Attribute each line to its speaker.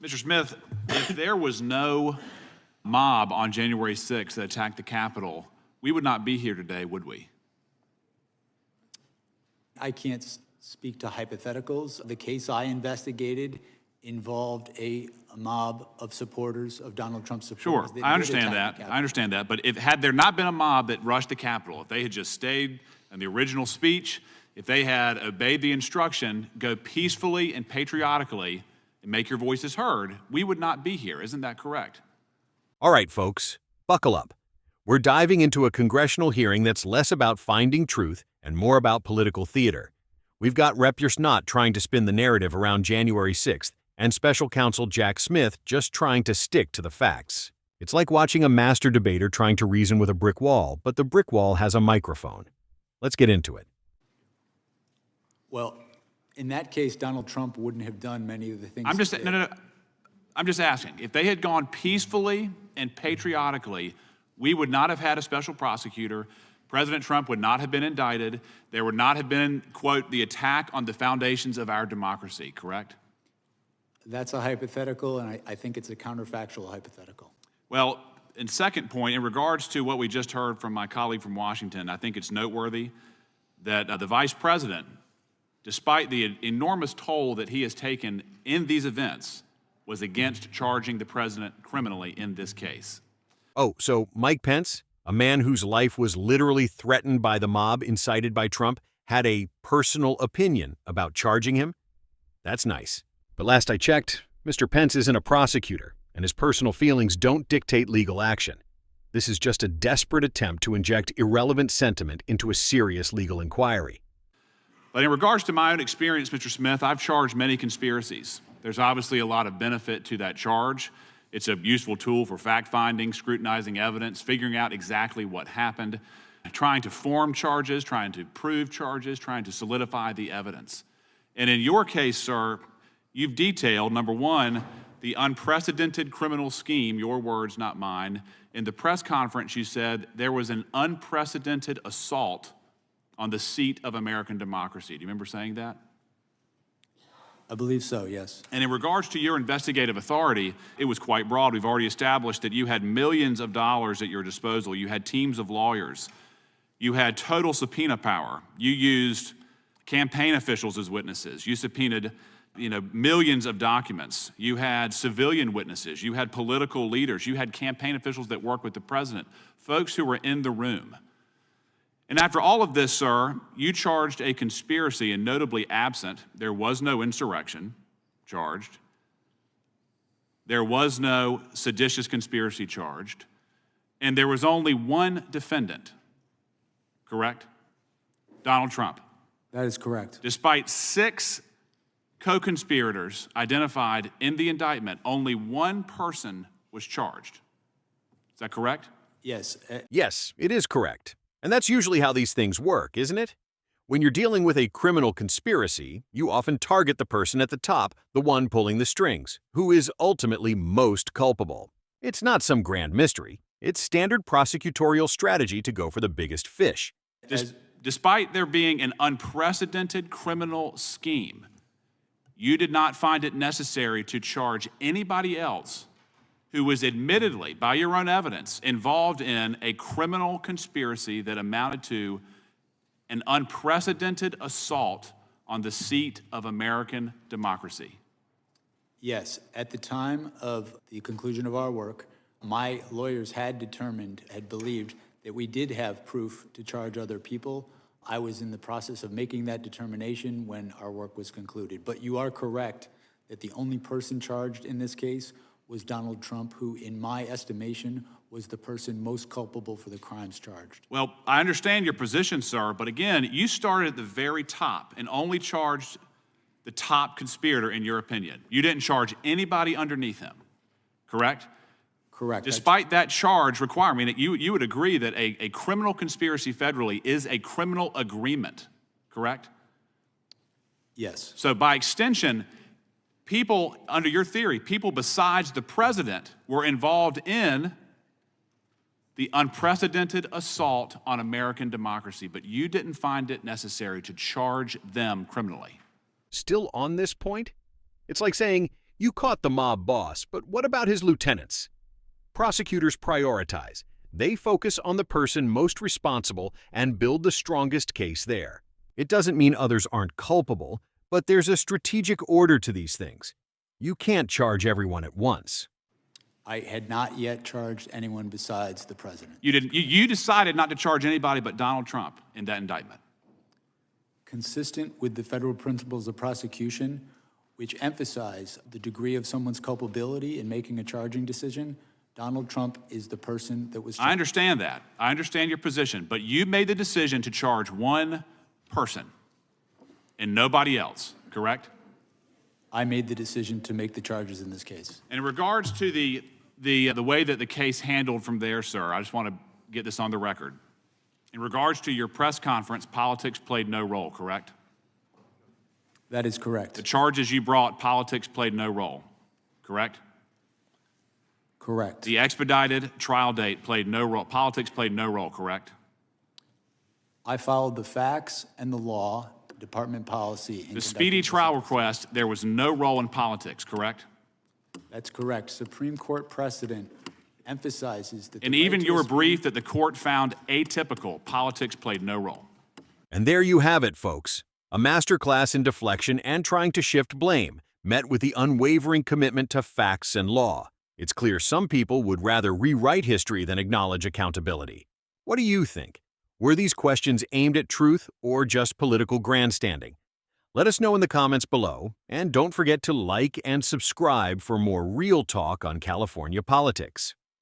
Speaker 1: Mr. Smith, if there was no mob on January 6th that attacked the Capitol, we would not be here today, would we?
Speaker 2: I can't speak to hypotheticals. The case I investigated involved a mob of supporters of Donald Trump's
Speaker 1: Sure,
Speaker 2: supporters.
Speaker 1: I understand that. I understand that. But had there not been a mob that rushed the Capitol, if they had just stayed in the original speech, if they had obeyed the instruction, go peacefully and patriotically and make your voices heard, we would not be here. Isn't that correct?
Speaker 3: All right, folks, buckle up. We're diving into a congressional hearing that's less about finding truth and more about political theater. We've got Rep. Knott trying to spin the narrative around January 6th, and Special Counsel Jack Smith just trying to stick to the facts. It's like watching a master debater trying to reason with a brick wall, but the brick wall has a microphone. Let's get into it.
Speaker 2: Well, in that case, Donald Trump wouldn't have done many of the things
Speaker 1: I'm just
Speaker 2: he did.
Speaker 1: no. I'm just asking. If they had gone peacefully and patriotically, we would not have had a special prosecutor. President Trump would not have been indicted. There would not have been, quote, the attack on the foundations of our democracy, correct?
Speaker 2: That's a hypothetical, and I think it's a counterfactual hypothetical.
Speaker 1: Well, and second point, in regards to what we just heard from my colleague from Washington, I think it's noteworthy that the vice president, despite the enormous toll that he has taken in these events, was against charging the president criminally in this case.
Speaker 3: Oh, so Mike Pence, a man whose life was literally threatened by the mob incited by Trump, had a personal opinion about charging him? That's nice. But last I checked, Mr. Pence isn't a prosecutor, and his personal feelings don't dictate legal action. This is just a desperate attempt to inject irrelevant sentiment into a serious legal inquiry.
Speaker 1: But in regards to my own experience, Mr. Smith, I've charged many conspiracies. There's obviously a lot of benefit to that charge. It's a useful tool for fact-finding, scrutinizing evidence, figuring out exactly what happened, trying to form charges, trying to prove charges, trying to solidify the evidence. And in your case, sir, you've detailed, number one, the unprecedented criminal scheme, your words, not mine. In the press conference, you said there was an unprecedented assault on the seat of American democracy. Do you remember saying that?
Speaker 2: I believe so, yes.
Speaker 1: And in regards to your investigative authority, it was quite broad. We've already established that you had millions of dollars at your disposal. You had teams of lawyers. You had total subpoena power. You used campaign officials as witnesses. You subpoenaed, millions of documents. You had civilian witnesses. You had political leaders. You had campaign officials that worked with the president, folks who were in the room. And after all of this, sir, you charged a conspiracy, and notably absent, there was no insurrection charged. There was no seditious conspiracy charged. And there was only one defendant, correct? Donald Trump.
Speaker 2: That is correct.
Speaker 1: Despite 6 co-conspirators identified in the indictment, only one person was charged. Is that correct?
Speaker 2: Yes.
Speaker 3: Yes, it is correct. And that's usually how these things work, isn't it? When you're dealing with a criminal conspiracy, you often target the person at the top, the one pulling the strings, who is ultimately most culpable. It's not some grand mystery. It's standard prosecutorial strategy to go for the biggest fish.
Speaker 1: Despite there being an unprecedented criminal scheme, you did not find it necessary to charge anybody else who was admittedly, by your own evidence, involved in a criminal conspiracy that amounted to an unprecedented assault on the seat of American democracy.
Speaker 2: Yes. At the time of the conclusion of our work, my lawyers had believed that we did have proof to charge other people. I was in the process of making that determination when our work was concluded. But you are correct that the only person charged in this case was Donald Trump, who, in my estimation, was the person most culpable for the crimes charged.
Speaker 1: Well, I understand your position, sir, but again, you started at the very top and only charged the top conspirator, in your opinion. You didn't charge anybody underneath him, correct?
Speaker 2: Correct.
Speaker 1: Despite that charge requirement, you would agree that a criminal conspiracy federally is a criminal agreement, correct?
Speaker 2: Yes.
Speaker 1: So by extension, people, under your theory, people besides the president were involved in the unprecedented assault on American democracy, but you didn't find it necessary to charge them criminally.
Speaker 3: Still on this point? It's like saying You caught the mob boss, but what about his lieutenants? Prosecutors prioritize. They focus on the person most responsible and build the strongest case there. It doesn't mean others aren't culpable, but there's a strategic order to these things. You can't charge everyone at once.
Speaker 2: I had not yet charged anyone besides the president.
Speaker 1: You decided not to charge anybody but Donald Trump in that indictment.
Speaker 2: Consistent with the federal principles of prosecution, which emphasize the degree of someone's culpability in making a charging decision, Donald Trump is the person that was charged.
Speaker 1: I understand that. I understand your position, but you made the decision to charge one person and nobody else, correct?
Speaker 2: I made the decision to make the charges in this case.
Speaker 1: And in regards to the way that the case handled from there, sir, I just want to get this on the record. In regards to your press conference, politics played no role, correct?
Speaker 2: That is correct.
Speaker 1: The charges you brought, politics played no role, correct?
Speaker 2: Correct.
Speaker 1: The expedited trial date played no role, politics played no role, correct?
Speaker 2: I followed the facts and the law, department policy.
Speaker 1: The speedy trial request, there was no role in politics, correct?
Speaker 2: That's correct. Supreme Court precedent emphasizes that.
Speaker 1: And even your brief that the court found atypical, politics played no role.
Speaker 3: And there you have it, folks. A masterclass in deflection and trying to shift blame, met with the unwavering commitment to facts and law. It's clear some people would rather rewrite history than acknowledge accountability. What do you think? Were these questions aimed at truth or just political grandstanding? Let us know in the comments below, and don't forget to like and subscribe for more real talk on California politics.